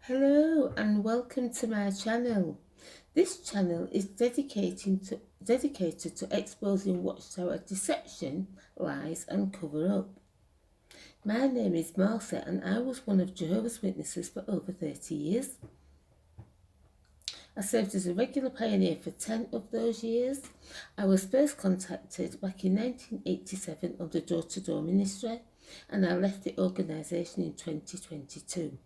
Hello and welcome to my channel. This channel is dedicated to exposing Watchtower deception, lies and cover-up. My name is Martha and I was one of Jehovah's Witnesses for over 30 years. I served as a regular pioneer for 10 of those years. I was first contacted back in 1987 on the door-to-door ministry and I left the organisation in 2022.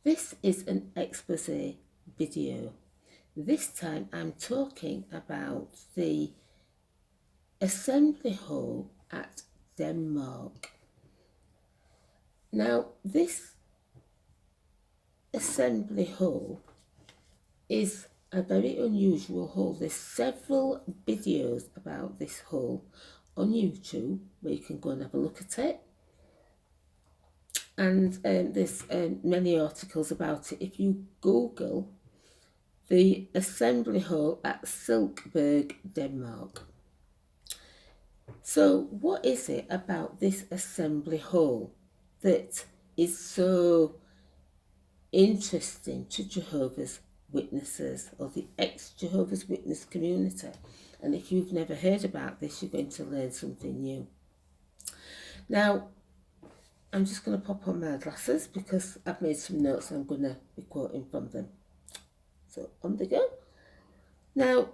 This is an expose video. This time I'm talking about the assembly hall at Denmark. Now, this assembly hall is a very unusual hall. There's several videos about this hall on YouTube where you can go and have a look at it. And there's many articles about it. If you Google the assembly hall at Silkeborg, Denmark. So what is it about this assembly hall that is so interesting to Jehovah's Witnesses or the ex-Jehovah's Witness community? And if you've never heard about this, you're going to learn something new. Now, I'm just going to pop on my glasses because I've made some notes and I'm going to be quoting from them. So on they go. Now,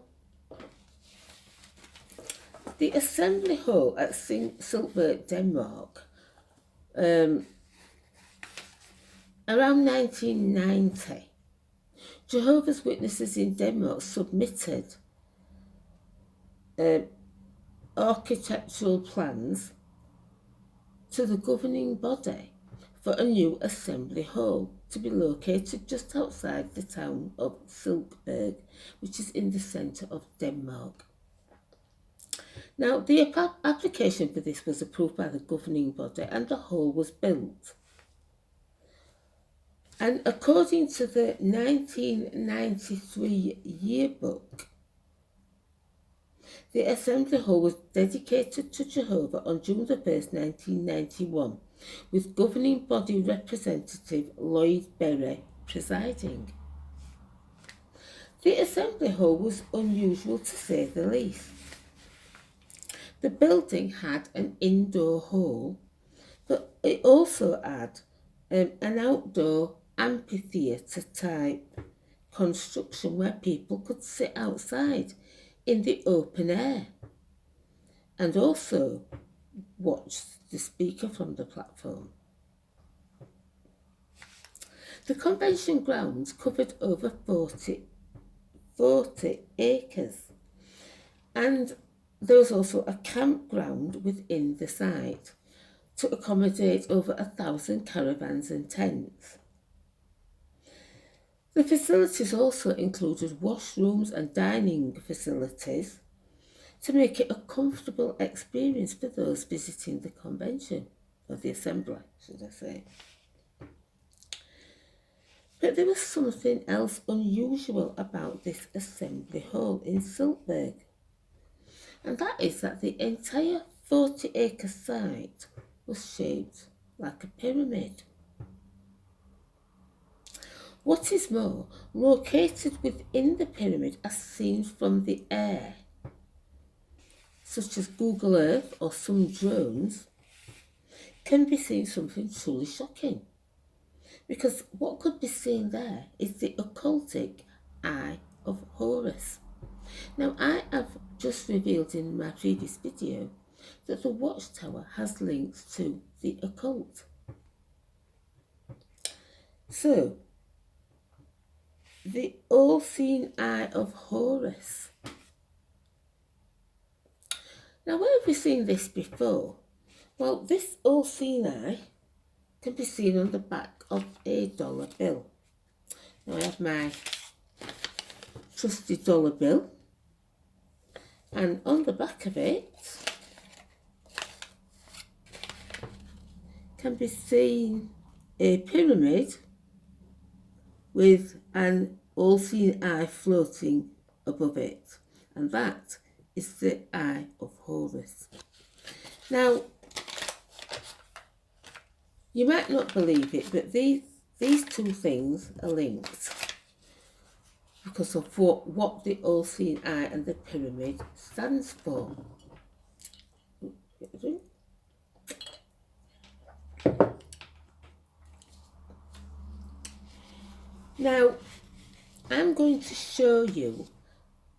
the assembly hall at Silkeborg, Denmark, around 1990, Jehovah's Witnesses in Denmark submitted architectural plans to the governing body for a new assembly hall to be located just outside the town of Silkeborg, which is in the centre of Denmark. Now, the application for this was approved by the governing body and the hall was built. And according to the 1993 yearbook, the assembly hall was dedicated to Jehovah on June the 1st, 1991, with governing body representative Lloyd Berry presiding. The assembly hall was unusual to say the least. The building had an indoor hall, but it also had an outdoor amphitheatre type construction where people could sit outside in the open air and also watch the speaker from the platform. The convention grounds covered over 40 acres, and there was also a campground within the site to accommodate over 1,000 caravans and tents. The facilities also included washrooms and dining facilities to make it a comfortable experience for those visiting the convention, or the assembly, should I say. But there was something else unusual about this assembly hall in Silkeborg, and that is that the entire 40-acre site was shaped like a pyramid. What is more, located within the pyramid as seen from the air, such as Google Earth or some drones, can be seen something truly shocking. Because what could be seen there is the occultic Eye of Horus. Now, I have just revealed in my previous video that the Watchtower has links to the occult. So, the all-seeing Eye of Horus. Now, where have we seen this before? Well, this all-seeing eye can be seen on the back of a dollar bill. Now, I have my trusty dollar bill, and on the back of it can be seen a pyramid with an all-seeing eye floating above it, and that is the Eye of Horus. Now, you might not believe it, but these two things are linked because of what the all-seeing eye and the pyramid stands for. Now, I'm going to show you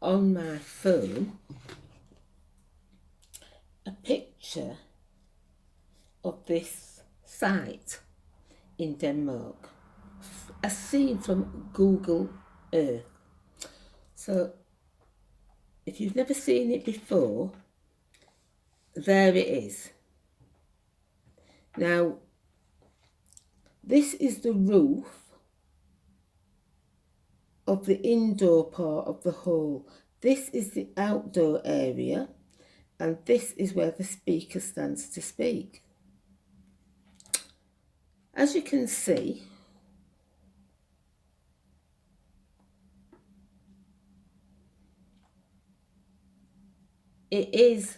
on my phone a picture of this site in Denmark, a scene from Google Earth. So, if you've never seen it before, there it is. Now, this is the roof of the indoor part of the hall. This is the outdoor area, and this is where the speaker stands to speak. As you can see, it is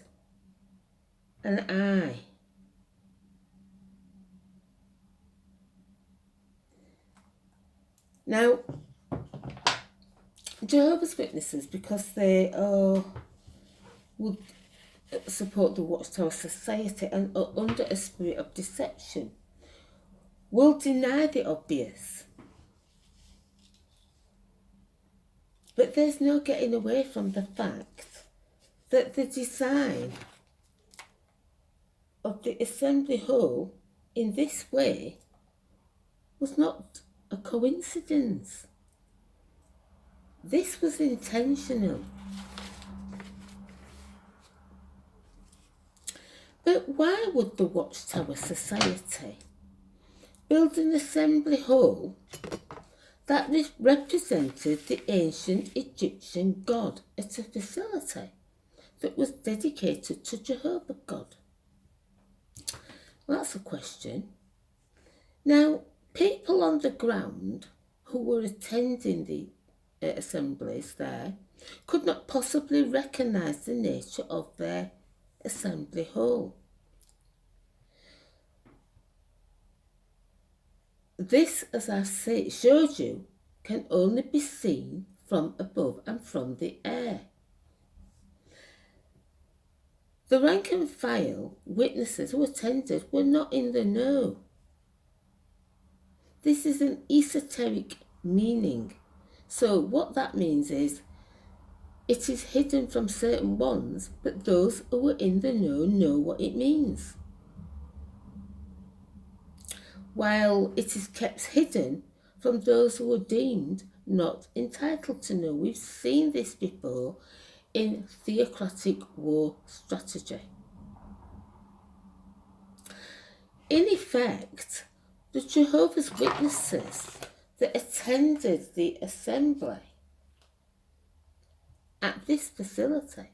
an eye. Now, Jehovah's Witnesses, because they would support the Watchtower Society and are under a spirit of deception, will deny the obvious. But there's no getting away from the fact that the design of the assembly hall in this way was not a coincidence. This was intentional. But why would the Watchtower Society build an assembly hall that represented the ancient Egyptian god at a facility that was dedicated to Jehovah God? Well, that's a question. Now, people on the ground who were attending the assemblies there could not possibly recognise the nature of their assembly hall. This, as I showed you, can only be seen from above and from the air. The rank and file witnesses who attended were not in the know. This is an esoteric meaning. So what that means is it is hidden from certain ones, but those who are in the know what it means. While it is kept hidden from those who are deemed not entitled to know. We've seen this before in theocratic war strategy. In effect, the Jehovah's Witnesses that attended the assembly at this facility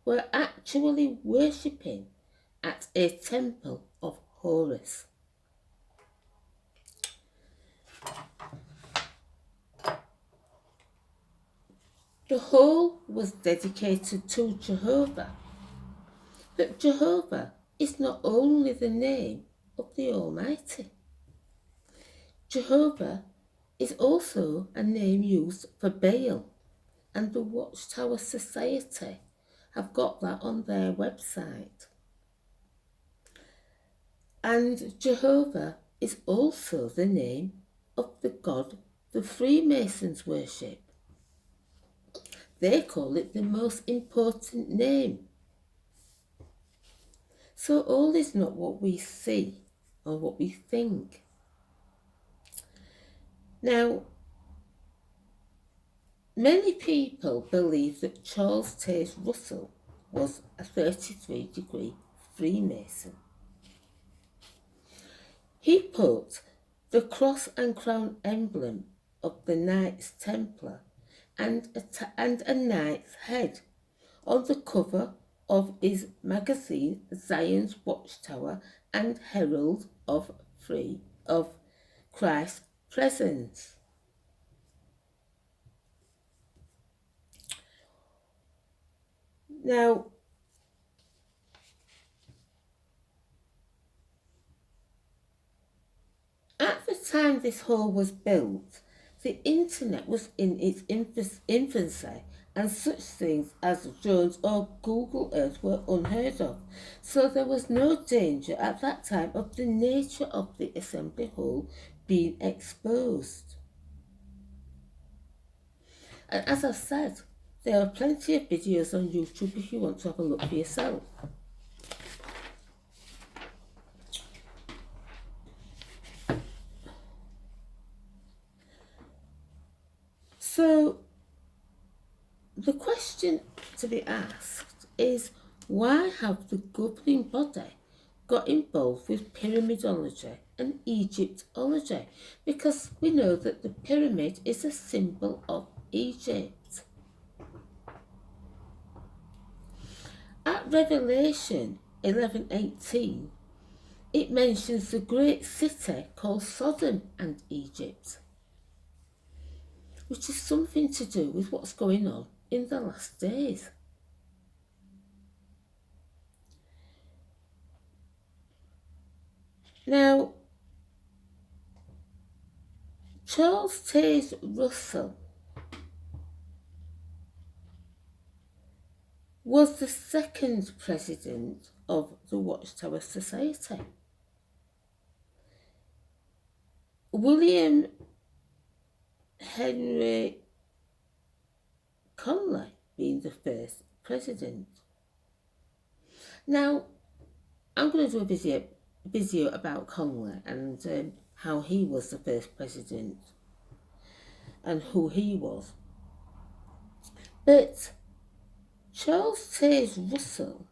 were actually worshipping at a temple of Horus. The hall was dedicated to Jehovah, but Jehovah is not only the name of the Almighty. Jehovah is also a name used for Baal, and the Watchtower Society have got that on their website. And Jehovah is also the name of the god the Freemasons worship. They call it the most important name. So all is not what we see or what we think. Now, many people believe that Charles Taze Russell was a 33-degree Freemason. He put the cross and crown emblem of the Knights Templar and a knight's head on the cover of his magazine Zion's Watchtower and Herald of Christ's Presence. Now, at the time this hall was built, the internet was in its infancy, and such things as drones or Google Earth were unheard of. So there was no danger at that time of the nature of the assembly hall being exposed. And as I've said, there are plenty of videos on YouTube if you want to have a look for yourself. So the question to be asked is, why have the governing body got involved with pyramidology and Egyptology? Because we know that the pyramid is a symbol of Egypt. At Revelation 11:18, it mentions the great city called Sodom and Egypt, which is something to do with what's going on in the last days. Now, Charles Taze Russell was the second president of the Watchtower Society. William Henry Conley being the first president. Now, I'm going to do a video about Conley and how he was the first president and who he was. But Charles Taze Russell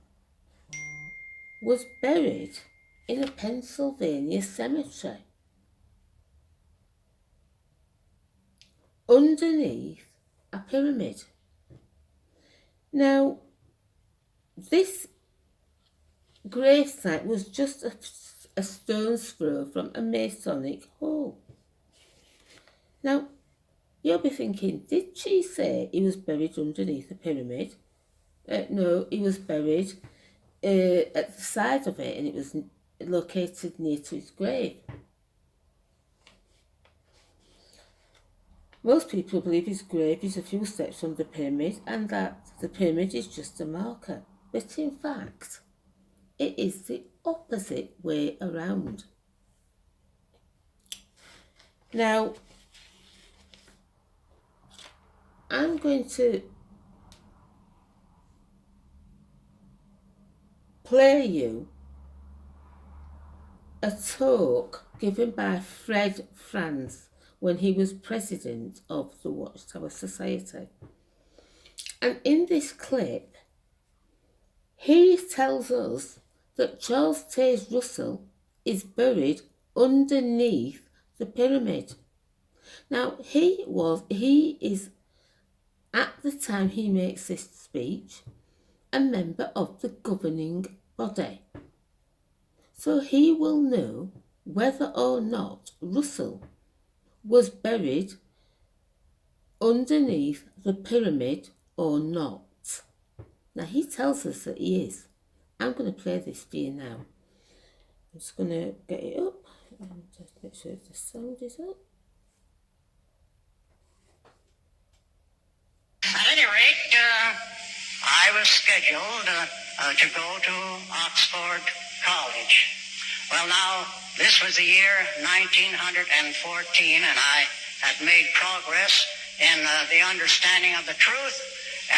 was buried in a Pennsylvania cemetery underneath a pyramid. Now, this gravesite was just a stone's throw from a Masonic hole. Now, you'll be thinking, did she say he was buried underneath a pyramid? No, he was buried at the side of it, and it was located near to his grave. Most people believe his grave is a few steps from the pyramid and that the pyramid is just a marker. But in fact, it is the opposite way around. Now, I'm going to play you a talk given by Fred Franz when he was president of the Watchtower Society. And in this clip, he tells us that Charles Taze Russell is buried underneath the pyramid. Now, he is, at the time he makes this speech, a member of the governing body. So he will know whether or not Russell was buried underneath the pyramid or not. Now, he tells us that he is. I'm going to play this for you now. I'm just going to get it up and just make sure the sound is up. At any rate, I was scheduled to go to Oxford College. Well, now, this was the year 1914, and I had made progress in the understanding of the truth.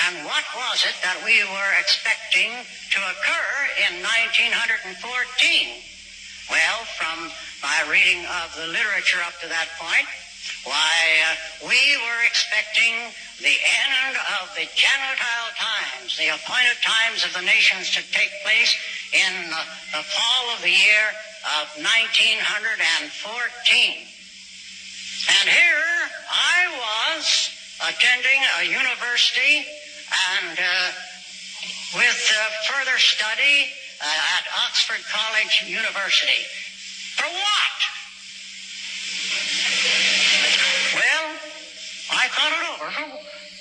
And what was it that we were expecting to occur in 1914? Well, from my reading of the literature up to that point, we were expecting the end of the Gentile times, the appointed times of the nations to take place in the fall of the year of 1914. And here I was attending a university and with further study at Oxford College University. For what? Well, I thought it over.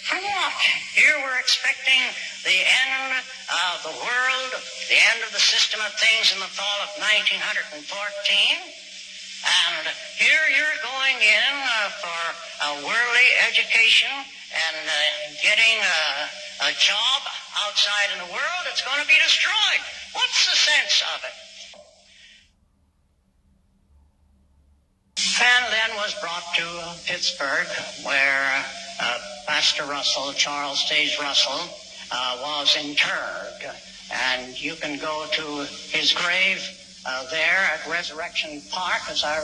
For what? Here we're expecting the end of the world, the end of the system of things in the fall of 1914. And here you're going in for a worldly education and getting a job outside in the world that's going to be destroyed. What's the sense of it? And then was brought to Pittsburgh, where Pastor Russell, Charles Taze Russell, was interred. And you can go to his grave there at Resurrection Park, as I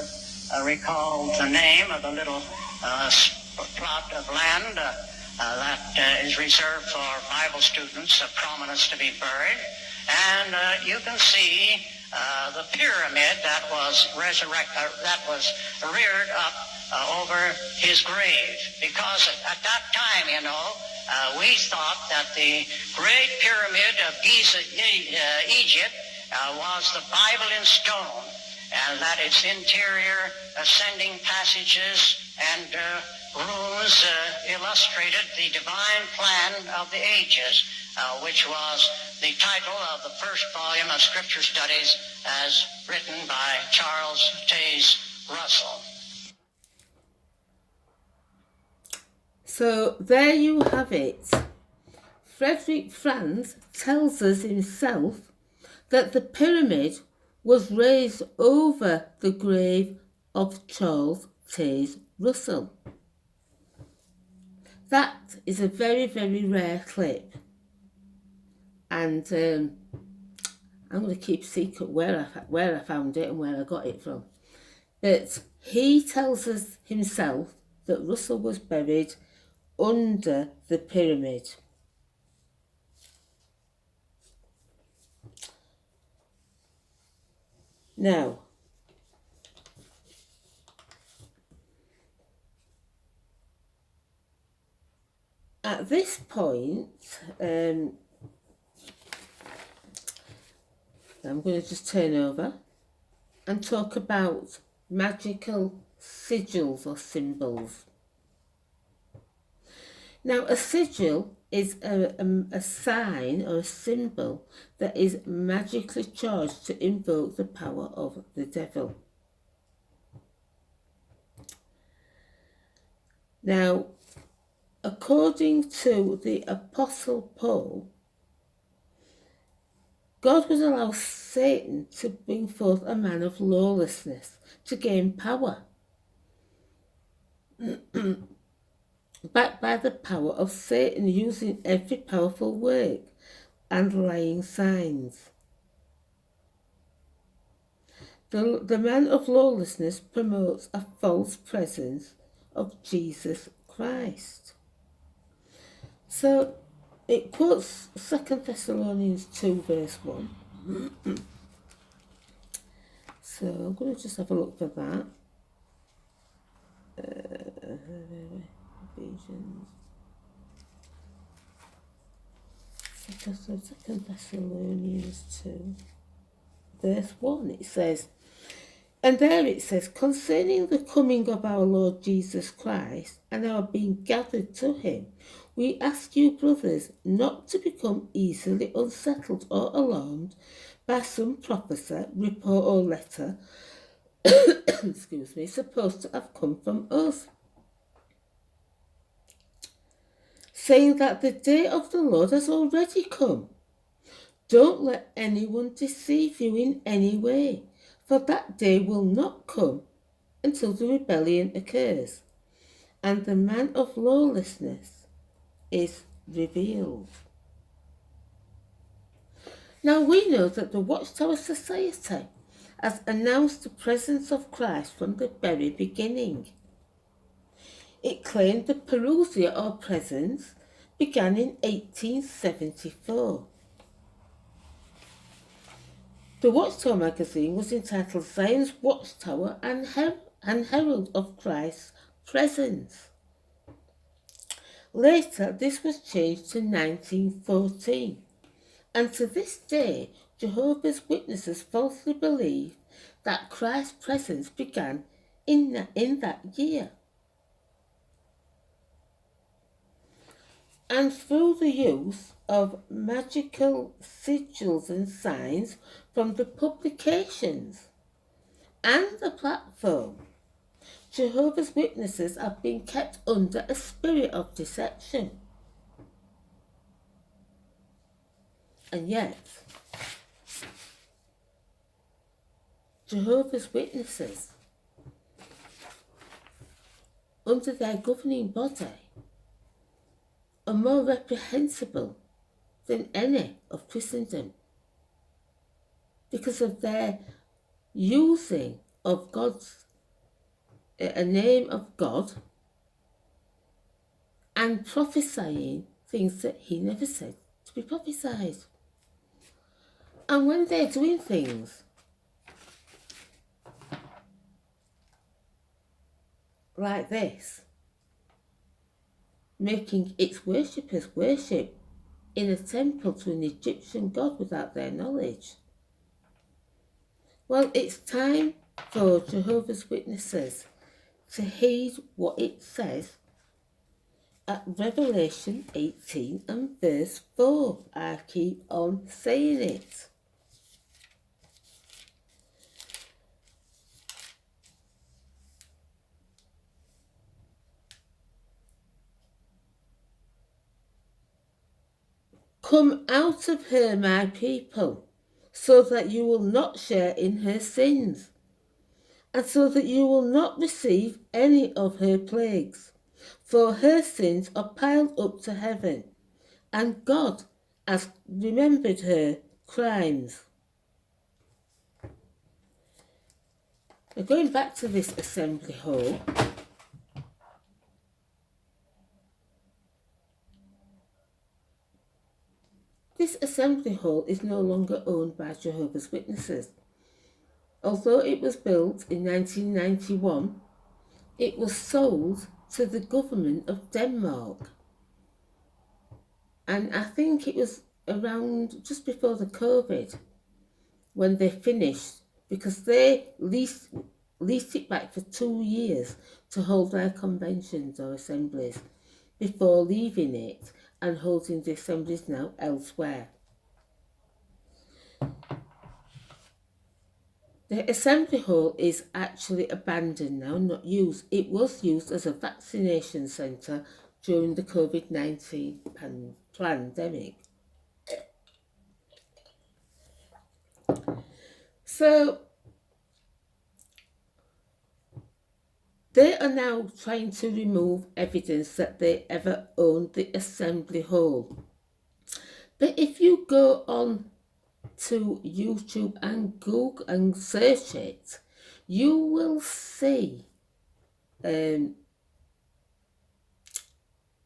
recall the name of the little plot of land that is reserved for Bible students of prominence to be buried. And you can see the pyramid that was reared up over his grave, because at that time, we thought that the great pyramid of Giza, Egypt, was the Bible in stone, and that its interior ascending passages and rooms illustrated the divine plan of the ages, which was the title of the first volume of Scripture Studies as written by Charles Taze Russell. So there you have it. Frederick Franz tells us himself that the pyramid was raised over the grave of Charles Taze Russell. That is a very, very rare clip. And I'm going to keep secret where I found it and where I got it from. But he tells us himself that Russell was buried under the pyramid. Now, at this point, I'm going to just turn over and talk about magical sigils or symbols. Now, a sigil is a sign or a symbol that is magically charged to invoke the power of the devil. Now, according to the Apostle Paul, God would allow Satan to bring forth a man of lawlessness to gain power, backed by the power of Satan, using every powerful work and lying signs. The man of lawlessness promotes a false presence of Jesus Christ. So it quotes 2 Thessalonians 2 verse 1. So I'm going to just have a look for that. Ephesians. 2 Thessalonians 2 verse 1, it says, and there it says, concerning the coming of our Lord Jesus Christ and our being gathered to him, we ask you, brothers, not to become easily unsettled or alarmed by some prophecy, report or letter, excuse me, supposed to have come from us, saying that the day of the Lord has already come. Don't let anyone deceive you in any way, for that day will not come until the rebellion occurs, and the man of lawlessness is revealed. Now we know that the Watchtower Society has announced the presence of Christ from the very beginning. It claimed the parousia or presence began in 1874. The Watchtower magazine was entitled Zion's Watchtower and Herald of Christ's Presence. Later, this was changed to 1914, and to this day, Jehovah's Witnesses falsely believe that Christ's presence began in that year. And through the use of magical sigils and signs from the publications, and the platform, Jehovah's Witnesses have been kept under a spirit of deception. And yet, Jehovah's Witnesses, under their governing body, are more reprehensible than any of Christendom because of their using of a name of God and prophesying things that he never said to be prophesied. And when they're doing things like this, making its worshippers worship in a temple to an Egyptian god without their knowledge, well, it's time for Jehovah's Witnesses to heed what it says at Revelation 18 and verse 4. I keep on saying it. Come out of her, my people, so that you will not share in her sins, and so that you will not receive any of her plagues. For her sins are piled up to heaven, and God has remembered her crimes. Now, going back to this assembly hall, this assembly hall is no longer owned by Jehovah's Witnesses. Although it was built in 1991, it was sold to the government of Denmark. And I think it was around just before the COVID when they finished, because they leased it back for 2 years to hold their conventions or assemblies before leaving it and holding the assemblies now elsewhere. The assembly hall is actually abandoned now, not used. It was used as a vaccination centre during the COVID-19 pandemic. So they are now trying to remove evidence that they ever owned the assembly hall. But if you go on to YouTube and Google and search it, you will see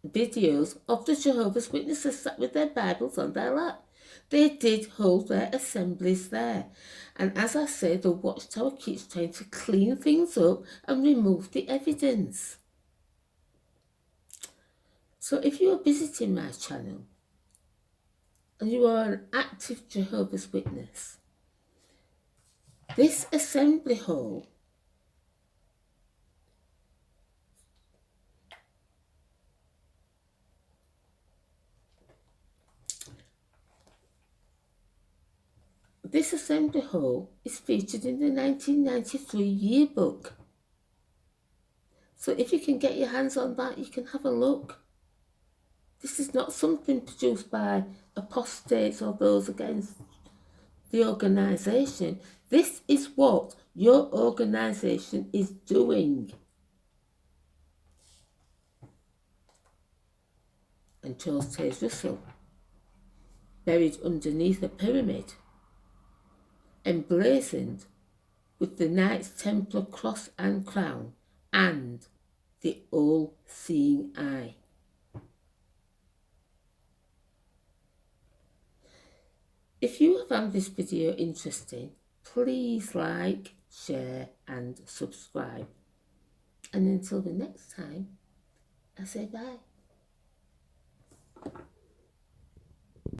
videos of the Jehovah's Witnesses sat with their Bibles on their lap. They did hold their assemblies there. And as I say, the Watchtower keeps trying to clean things up and remove the evidence. So if you are visiting my channel and you are an active Jehovah's Witness, this assembly hall is featured in the 1993 yearbook. So if you can get your hands on that, you can have a look. This is not something produced by apostates or those against the organisation. This is what your organisation is doing. And Charles Taze Russell, buried underneath a pyramid, emblazoned with the Knights Templar cross and crown and the all-seeing eye. If you have found this video interesting, please like, share and subscribe. And until the next time, I say bye.